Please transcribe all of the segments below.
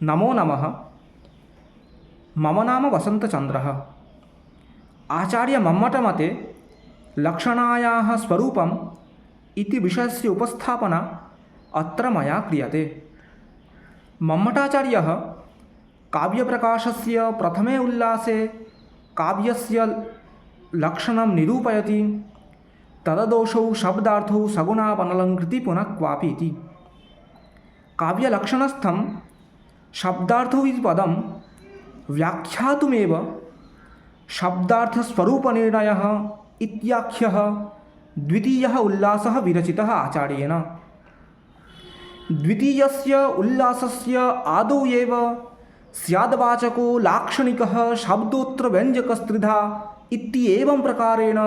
नमो नमः। मम नाम वसन्तचन्द्रः। आचार्य मम्मटमते लक्षणायाः स्वरूपम् इति विषयस्य उपस्थापना अत्र मया क्रियते। मम्मटाचार्यः काव्यप्रकाशस्य प्रथमे उल्लासे काव्यस्य लक्षणं निरूपयति। तददोषौ शब्दार्थौ सगुणापनलङ्कृति पुनः क्वापि इति। काव्यलक्षणस्थं शब्दार्थौ इति पदं व्याख्यातुमेव शब्दार्थस्वरूपनिर्णयः इत्याख्यः द्वितीयः उल्लासः विरचितः आचार्येण। द्वितीयस्य उल्लासस्य आदौ एव स्याद्वाचको लाक्षणिकः शब्दोत्तरव्यञ्जकस्त्रिधा इत्येवं प्रकारेण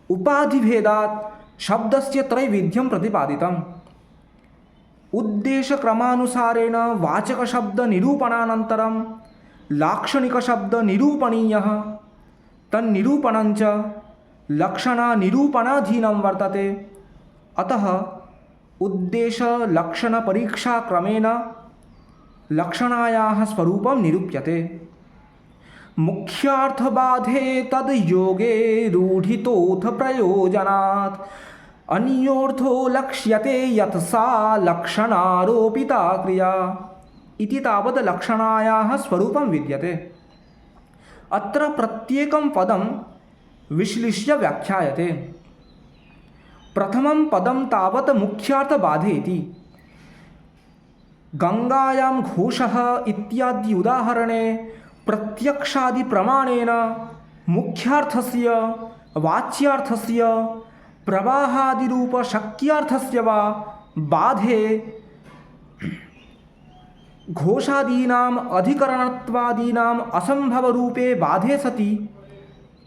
उपाधिभेदात् शब्दस्य त्रैविध्यं प्रतिपादितम्। उद्देशक्रमानुसारेण वाचकशब्दनिरूपणानन्तरं लाक्षणिकशब्दनिरूपणीयः, तन्निरूपणञ्च लक्षणनिरूपणाधीनं वर्तते। अतः उद्देशलक्षणपरीक्षाक्रमेण लक्षणायाः स्वरूपं निरूप्यते। मुख्यार्थबाधे तद् योगे रूढितोऽथ प्रयोजनात् अन्योर्थो लक्ष्यते यत् सा लक्षणारोपिता क्रिया इति तावत् लक्षणायाः स्वरूपं विद्यते। अत्र प्रत्येकं पदं विश्लिष्य व्याख्यायते। प्रथमं पदं तावत् मुख्यार्थबाधे इति। गङ्गायां घोषः इत्यादि उदाहरणे प्रत्यक्षादिप्रमाणेन मुख्यार्थस्य वाच्यार्थस्य प्रवाहादिरूपशक्यार्थस्य वा बाधे घोषादीनाम् अधिकरणत्वादीनाम् असम्भवरूपे बाधे सति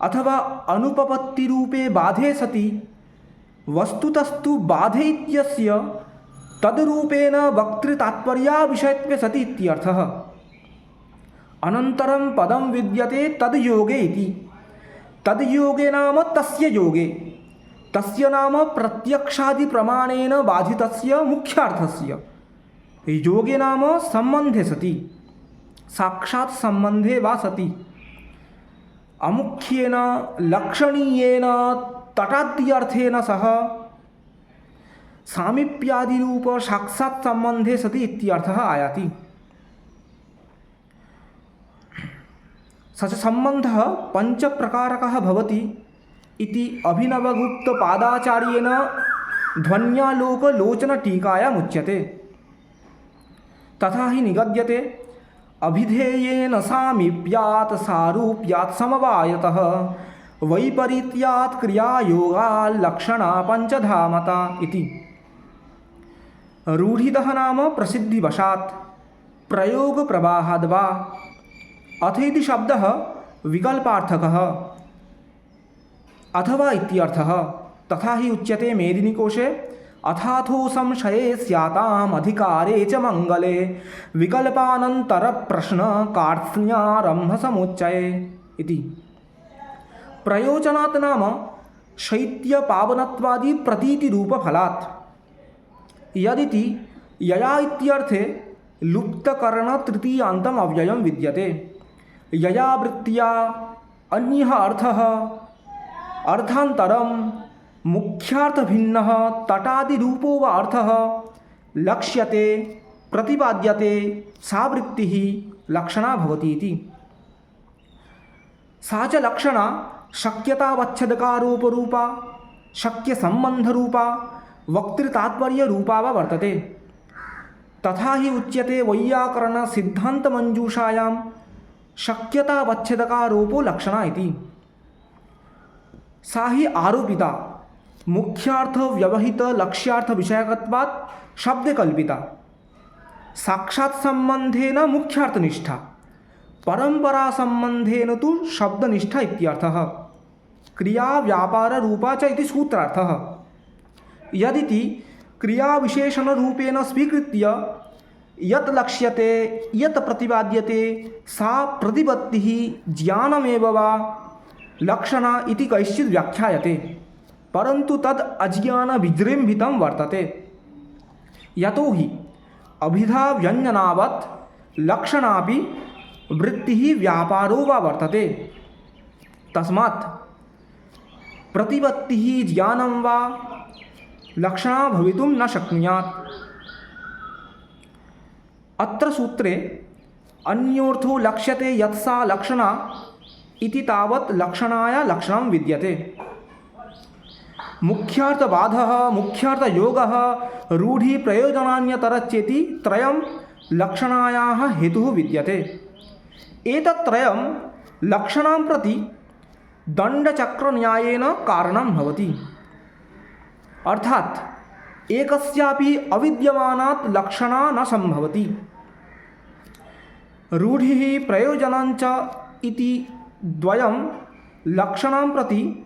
अथवा अनुपपत्तिरूपे बाधे सति वस्तुतस्तु बाधे इत्यस्य तद्रूपेण वक्तृतात्पर्याविषयत्वे सति इत्यर्थः। अनन्तरं पदं विद्यते तद्योगे इति। तद्योगे नाम तस्य योगे, तस्य नाम प्रत्यक्षादिप्रमाणेन बाधितस्य मुख्यार्थस्य। योगे नाम सम्बन्धे सति, साक्षात् सम्बन्धे वा सति। अमुख्येन लक्षणीयेन तटाद्यर्थेन सह सामीप्यादिरूप साक्षात् सम्बन्धे सति इत्यर्थः आयाति। स च सम्बन्धः पञ्चप्रकारकः भवति इति अभिनवगुप्तपादाचार्येण ध्वन्यालोकलोचनटीकायामुच्यते। तथा हि निगद्यते अभिधेयेन सामीप्यात् सारूप्यात् समवायतः वैपरीत्यात् क्रियायोगात् लक्षणा पञ्चधा मता इति। रूढितः नाम प्रसिद्धिवशात्, प्रयोगप्रवाहाद् वा। अथ इति शब्दः विकल्पार्थकः अथवा इत्यर्थः। तथा हि उच्यते मेदिनीकोशे अथाथो संशये स्याताम् अधिकारे च मङ्गले विकल्पानन्तरप्रश्नकार्त्स्न्यारम्भसमुच्चये इति। प्रयोजनात् नाम शैत्यपावनत्वादि प्रतीतिरूपफलात्। यदिति यया इत्यर्थे लुप्तकरणतृतीयान्तम् अव्ययं विद्यते। यया वृत्त्या अन्यः अर्थः अर्थान्तरं मुख्यार्थभिन्नः तटादिरूपो वा अर्थः लक्ष्यते प्रतिपाद्यते, सा वृत्तिः लक्षणा भवति इति। सा च लक्षणा शक्यतावच्छेदकारोपरूपा, शक्यसम्बन्धरूपा, वक्तृतात्पर्यरूपा वा वर्तते। तथा हि उच्यते वैयाकरणसिद्धान्तमञ्जूषायां शक्यतावच्छेदकारोपो लक्षणा इति। सा हि आरोपिता मुख्यार्थव्यवहितलक्ष्यार्थविषयकत्वात् शब्दे कल्पिता। साक्षात् सम्बन्धेन मुख्यार्थनिष्ठा, परम्परासम्बन्धेन तु शब्दनिष्ठा इत्यर्थः। क्रियाव्यापाररूपा च इति सूत्रार्थः। यदिति क्रियाविशेषणरूपेण स्वीकृत्य यत् लक्ष्यते यत् प्रतिपाद्यते सा प्रतिपत्तिः ज्ञानमेव वा लक्षणा इति कैश्चित् व्याख्यायते, परन्तु तद् अज्ञानविजृम्भितं वर्तते। यतो हि अभिधाव्यञ्जनावत् लक्षणापि वृत्तिः व्यापारो वा वर्तते। तस्मात् प्रतिपत्तिः ज्ञानं वा लक्षणा भवितुं न शक्नुयात्। अत्र सूत्रे अन्योर्थो लक्ष्यते यत् सा लक्षणा इति तावत् लक्षणाय लक्षणं विद्यते। मुख्यार्थबाधः मुख्यार्थयोगः रूढिप्रयोजनान्यतरच्चेति त्रयं लक्षणायाः हेतुः विद्यते। एतत्त्रयं लक्षणां प्रति दण्डचक्रन्यायेन कारणं भवति। अर्थात् एकस्यापि अविद्यमानात् लक्षणा न सम्भवति। रूढिः प्रयोजनञ्च इति द्वयं लक्षणां प्रति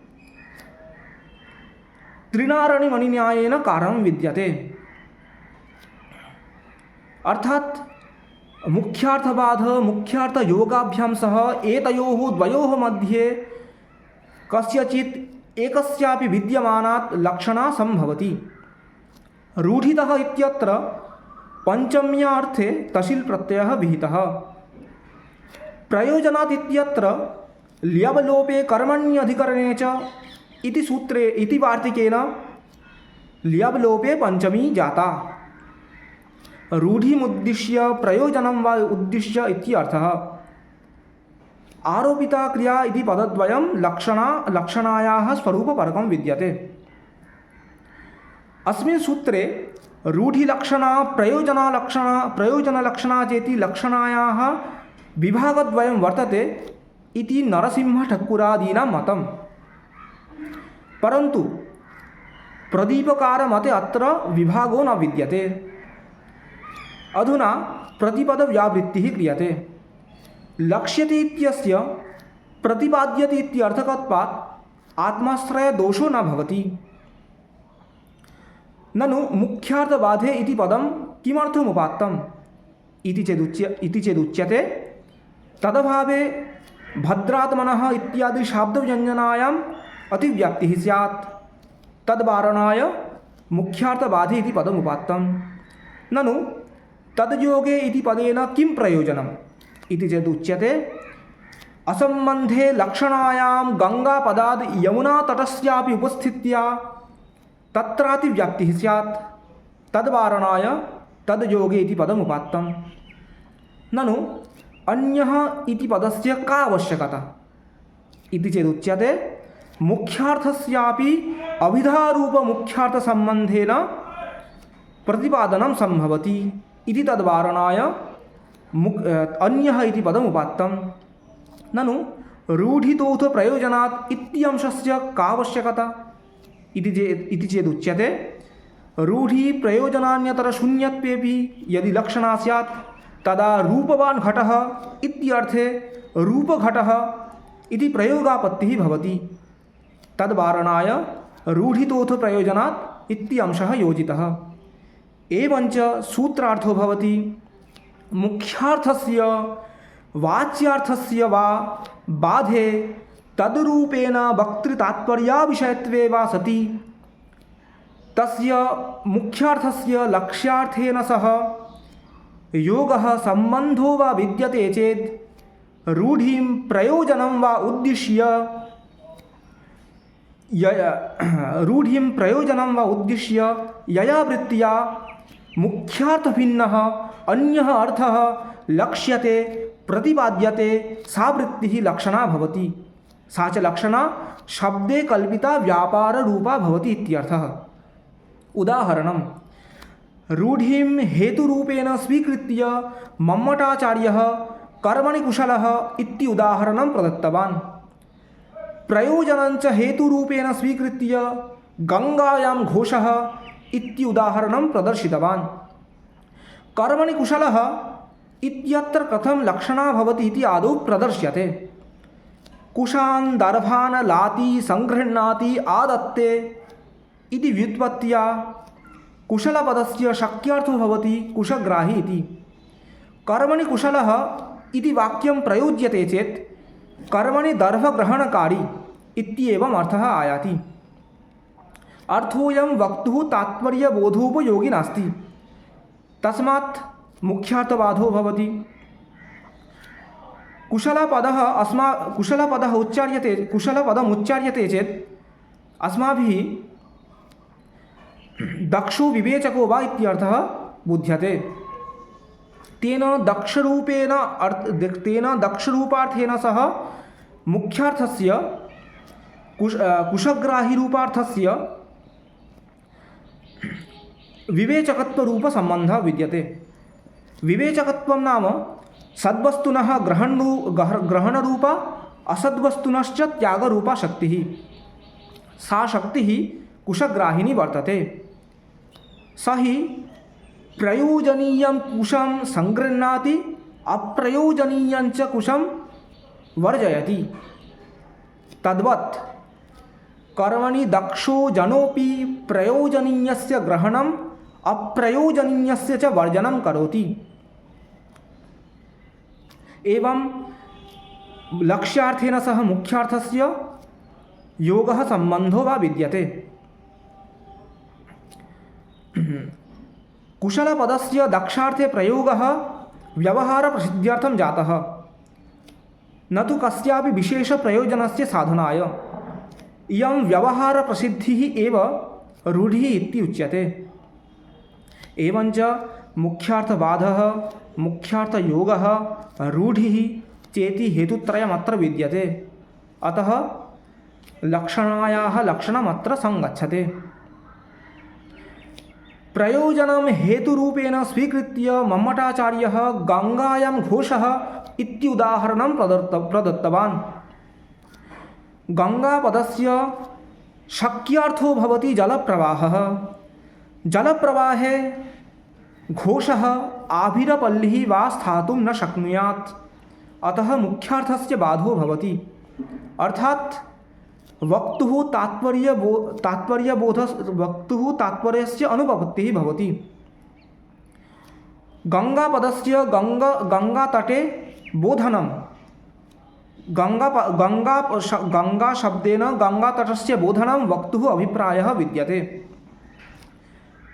त्रिनारणिमणिन्यायेन कारणं विद्यते। अर्थात् मुख्यार्थबाध मुख्यार्थयोगाभ्यां सह एतयोः द्वयोः मध्ये कस्यचित् एकस्यापि विद्यमानात् लक्षणा सम्भवति। रूढितः इत्यत्र पञ्चम्यार्थे तसिल् प्रत्ययः विहितः। प्रयोजनात् इत्यत्र ल्यबलोपे कर्मण्यधिकरणे च इति सूत्रे इति वार्तिकेन ल्यबलोपे पञ्चमी जाता। रूढिमुद्दिश्य प्रयोजनं वा उद्दिश्य इत्यर्थः। आरोपिता क्रिया इति पदद्वयं लक्षणायाः स्वरूपपरकं विद्यते। अस्मिन् सूत्रे रूढिलक्षणा प्रयोजनलक्षणा चेति लक्षणायाः विभागद्वयं वर्तते इति नरसिंहठक्कुरादीनां मतं। परन्तु प्रदीपकारमते अत्र विभागो न विद्यते। अधुना प्रतिपदव्यावृत्तिः क्रियते। लक्ष्यते इत्यस्य प्रतिपाद्यते इत्यर्थकत्वात् आत्माश्रयदोषो न भवति। ननु मुख्यार्थबाधे इति पदं किमर्थमुपात्तम् इति चेदुच्यते तदभावे भद्रात्मनः इत्यादि शाब्दव्यञ्जनायाम् अतिव्याप्तिः स्यात्। तद्वारणाय मुख्यार्थबाधे इति पदमुपात्तं। ननु तद्योगे इति पदेन किं प्रयोजनम् इति चेदुच्यते असम्बन्धे लक्षणायां गङ्गापदाद् यमुनातटस्यापि उपस्थित्या तत्रातिव्याप्तिः स्यात्। तद्वारणाय तद्योगे इति पदमुपात्तं। ननु अन्यः इति पदस्य का आवश्यकता इति चेदुच्यते मुख्यार्थस्यापि अभिधारूपमुख्यार्थसम्बन्धेन प्रतिपादनं सम्भवति इति तद्वारणाय अन्यः इति पदमुपात्तं। ननु रूढितोऽथ प्रयोजनात् इति अंशस्य का आवश्यकता इति चेदुच्यते रूढिप्रयोजनान्यतरशून्यत्वेपि यदि लक्षणा स्यात् तदा रूपवान् घटः इत्यर्थे रूपघटः इति प्रयोगापत्तिः भवति। तद्वारणाय रूढितोऽथ प्रयोजनात् इति अंशः योजितः। एवञ्च सूत्रार्थो भवति मुख्यार्थस्य वाच्यार्थस्य वा बाधे तद्रूपेण वक्तृतात्पर्याविषयत्वे वा सति तस्य मुख्यार्थस्य लक्ष्यार्थेन सह योगः सम्बन्धो वा विद्यते चेत् रूढिं प्रयोजनं वा उद्दिश्य यया वृत्त्या मुख्यार्थभिन्नः अन्यः अर्थः लक्ष्यते प्रतिपाद्यते सा वृत्तिः लक्षणा भवति। सा च लक्षणा शब्दे कल्पिता व्यापाररूपा भवति इत्यर्थः। उदाहरणं रूढिं हेतुरूपेण स्वीकृत्य मम्मटाचार्यः कर्मणि कुशलः इति उदाहरणं प्रदत्तवान्। प्रयोजनञ्च हेतुरूपेण स्वीकृत्य गङ्गायां घोषः इति उदाहरणं प्रदर्शितवान्। कर्मणि कुशलः इत्यत्र कथं लक्षणा भवति इति आदौ प्रदर्श्यते। कुशान् दर्भान् लाति सङ्गृह्णाति आदत्ते इति व्युत्पत्त्या कुशलपदस्य शक्यार्थो भवति कुशग्राही इति। कर्मणि कुशलः इति वाक्यं प्रयुज्यते चेत् कर्मणि दर्भग्रहणकारी इत्येवम् अर्थः आयाति। अर्थोऽयं वक्तुः तात्पर्यबोधोपयोगी नास्ति। तस्मात् मुख्यार्थबाधो भवति। कुशलपदः कुशलपदम् उच्चार्यते चेत् अस्माभिः दक्षो विवेचको वा इत्यर्थः बुध्यते। तेन दक्षरूपार्थेन सह मुख्यार्थस्य कुशग्राहिरूपार्थस्य विवेचकत्वरूपसम्बन्धः विद्यते। विवेचकत्वं नाम सद्वस्तुनः ग्रहणरूपा असद्वस्तुनश्च त्यागरूपा शक्तिः। सा शक्तिः कुशग्राहिनी वर्तते। स हि प्रयोजनीयं कुशं संगृह्णाति अप्रयोजनीयं च कुशं वर्जयति। तद्वत् कर्मणि दक्षो जनोपि प्रयोजनीयस्य ग्रहणम् अप्रयोजनीयस्य च वर्जनं करोति। एवं लक्ष्यार्थेन सह मुख्यार्थस्य योगः सम्बन्धो वा विद्यते। कुशलपदस्य दक्षार्थे प्रयोगः व्यवहारप्रसिद्ध्यर्थं जातः, न तु कस्यापि विशेषप्रयोजनस्य साधनाय। इयं व्यवहारप्रसिद्धिः एव रूढिः इति उच्यते। एवञ्च मुख्यार्थबाधः मुख्यार्थयोगः रूढिः चेति हेतुत्रयमत्र विद्यते। अतः लक्षणायाः लक्षणमत्र संगच्छते। प्रयोजनं हेतुरूपेण स्वीकृत्य मम्मटाचार्यः गङ्गायां घोषः इत्युदाहरणं प्रदत्तवान्। गङ्गापदस्य शक्यार्थो भवति जलप्रवाहः। जलप्रवाहे घोषः आभिरपल्लिः वा स्थातुं न शक्नुयात्, अतः मुख्यार्थस्य बाधो भवति। अर्थात् वक्तुः तात्पर्यस्य अनुपपत्तिः भवति। गङ्गापदस्य गङ्गातटे बोधनं गङ्गाशब्देन गङ्गातटस्य बोधनं वक्तुः अभिप्रायः विद्यते।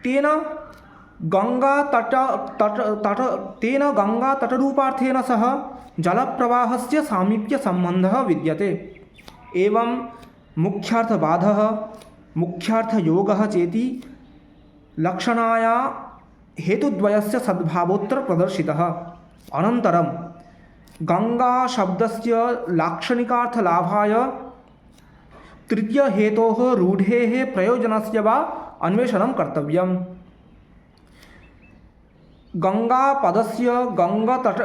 तेन गङ्गातटरूपार्थेन सह जलप्रवाहस्य सामीप्यसम्बन्धः विद्यते। एवं मुख्यार्थबाधः मुख्यार्थयोगः चेति लक्षणाया हेतुद्वयस्य सद्भावोऽत्र प्रदर्शितः। अनन्तरं गङ्गाशब्दस्य लाक्षणिकार्थलाभाय तृतीयहेतोः रूढेः प्रयोजनस्य वा अन्वेषणं कर्तव्यम्। गङ्गापदस्य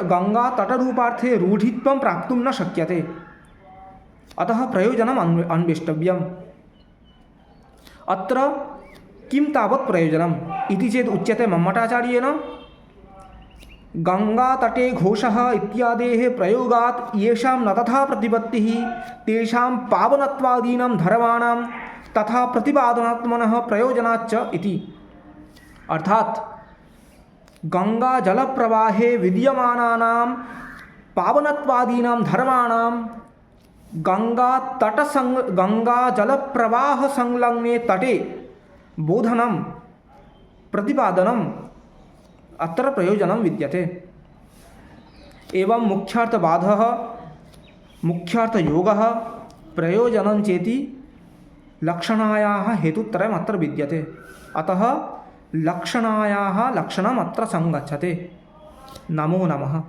गङ्गातटरूपार्थे रूढित्वं प्राप्तुं न शक्यते, अतः प्रयोजनम् अन्वेष्टव्यम्। अत्र किं तावत् प्रयोजनम् इति चेत् उच्यते मम्मटाचार्येण, गङ्गातटे घोषः इत्यादेः प्रयोगात् येषां न तथा प्रतिपत्तिः तेषां पावनत्वादीनां धर्माणां तथा प्रतिपादनात्मनः प्रयोजनाच्च इति। अर्थात् गङ्गाजलप्रवाहे विद्यमानानां पावनत्वादीनां धर्माणां गङ्गाजलप्रवाहसंलग्ने तटे बोधनं प्रतिपादनम् अत्र प्रयोजनं विद्यते। एवं मुख्यार्थबाधः मुख्यार्थयोगः प्रयोजनं चेति लक्षणायाः हेतुत्रयम् अत्र विद्यते। अतः लक्षणायाः लक्षणम् अत्र संगच्छते। नमो नमः।